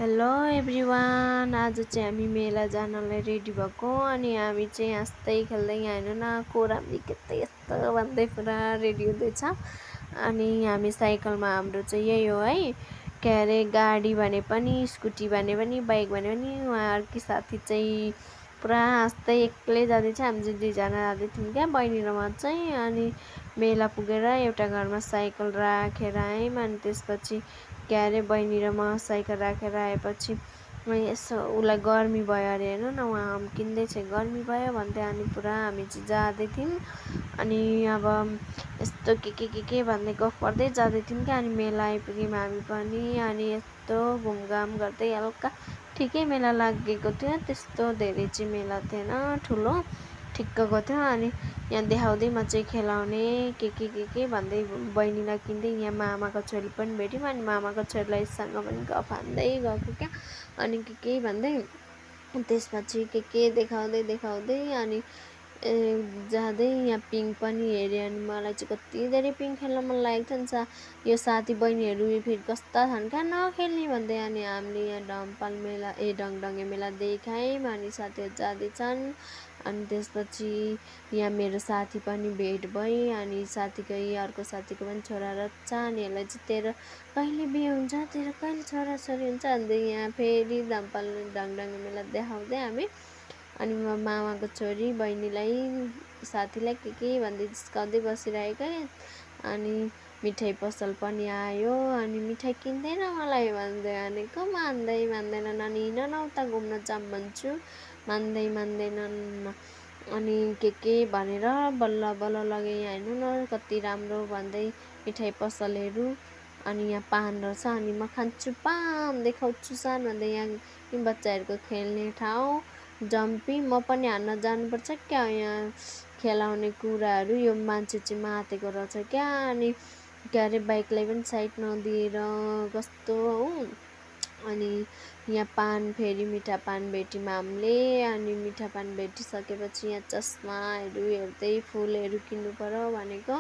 Hello everyone, आज चाहिँ हामी मेला जानलाई रेडी भएको अनि हामी चाहिँ हाँस्दै खेल्दै यहाँ हेर्नु न कोराम्री के यस्तो भन्दै पुरा रेडी हुँदैछ। अनि हामी साइकलमा हाम्रो चाहिँ यही हो है, के अरे गाडी भने पनि स्कुटी भने पनि बाइक भने पनि उहाँ अर्की साथी चाहिँ पुरा हाँस्दै एक्लै जाँदैछ। हामी चाहिँ दुईजना जाँदै थियौँ क्या, बहिनी र म चाहिँ। अनि मेला पुगेर एउटा घरमा साइकल राखेर आयौँ। अनि त्यसपछि के अरे बहिनी र म साइकल राखेर आएपछि यसो उसलाई गर्मी भयो अरे, हेर्नु न उहाँ अम्किँदैछ, गर्मी भयो भन्दै। अनि पुरा हामी चाहिँ जाँदै थियौँ। अनि अब यस्तो के भन्दै गफ गर्दै जाँदै थियौँ क्या। अनि मेला आइपुग्यौँ हामी पनि। अनि यस्तो घुमघाम गर्दै हल्का ठिकै मेला लागेको थियो, त्यस्तो धेरै चाहिँ मेला थिएन, ठुलो ठिक्कको थियो। अनि यहाँ देखाउँदै म चाहिँ खेलाउने के भन्दै बहिनीलाई किन्दै यहाँ मामाको छोरी पनि भेट्यौँ। अनि मामाको छोरीलाई सँग पनि गफ हान्दै गएको क्या। अनि के भन्दै त्यसपछि के देखाउँदै अनि जाँदै यहाँ पिङ पनि हेऱ्यो। अनि मलाई चाहिँ कति धेरै पिङ खेल्न मन लागेको थियो नि। यो साथी बहिनीहरू फेरि कस्ता छन् क्या, नखेल्ने भन्दै। अनि हामीले यहाँ डम्पल मेला डङडङ्गे मेला देखायौँ। अनि साथीहरू जाँदैछन्। अनि त्यसपछि यहाँ मेरो साथी पनि भेट भए। अनि साथीको अर्को साथीको पनि छोरा रहेछ। अनि यसलाई चाहिँ तेरो कहिले बिहे हुन्छ, तेरो कहिले छोराछोरी हुन्छ अन्त यहाँ फेरि डम्पल डङडङ्गे मेला देखाउँदै हामी। अनि म मामाको छोरी बहिनीलाई साथीलाई के भन्दै जिस्काउँदै बसिरहेको। अनि मिठाई पसल पनि आयो। अनि मिठाई किन्दैन मलाई भन्दै। अनि को मान्दैन नानी, हिँड न उता घुम्न जाऊँ भन्छु, मान्दैनन्। अनि के भनेर बल्ल लगे। यहाँ हेर्नु न कति राम्रो भन्दै मिठाई पसलहरू। अनि यहाँ पान रहेछ। अनि म खान्छु पान, देखाउँछु सान भन्दै। यहाँ बच्चाहरूको खेल्ने ठाउँ, जम्पिङ, म पनि हान्न जानुपर्छ क्या। यहाँ खेलाउने कुराहरू, यो मान्छे चाहिँ मातेको रहेछ क्या। अनि के अरे बाइकलाई पनि साइड नदिएर कस्तो हो। अनि यहाँ पान, फेरि मिठा पान भेट्यौँ हामीले। अनि मिठा पान भेटिसकेपछि यहाँ चस्माहरू हेर्दै फुलहरू किन्नु पर्यो भनेको,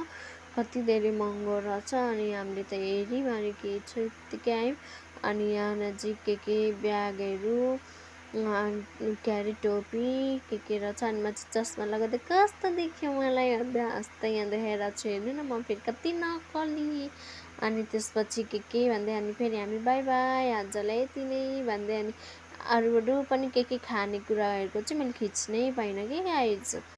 कति धेरै महँगो रहेछ। अनि हामीले त हेऱ्यौँ। अनि के छ यत्तिकै आयौँ। अनि यहाँ नजिक के ब्यागहरू, के अरे टोपी के रहेछ। अनि म चाहिँ चस्मा लगाउँदै कस्तो देख्यो मलाई भन्दै हाँस्दै यहाँ देखाइरहेको छु, हेर्नु न म फेरि कति नक्कली। अनि त्यसपछि के भन्दै अनि फेरि हामी बाई बाई, आजलाई यति नै भन्दै। अनि अरूहरू पनि के खानेकुराहरूको चाहिँ मैले खिच्नै पाइनँ कि गाइज।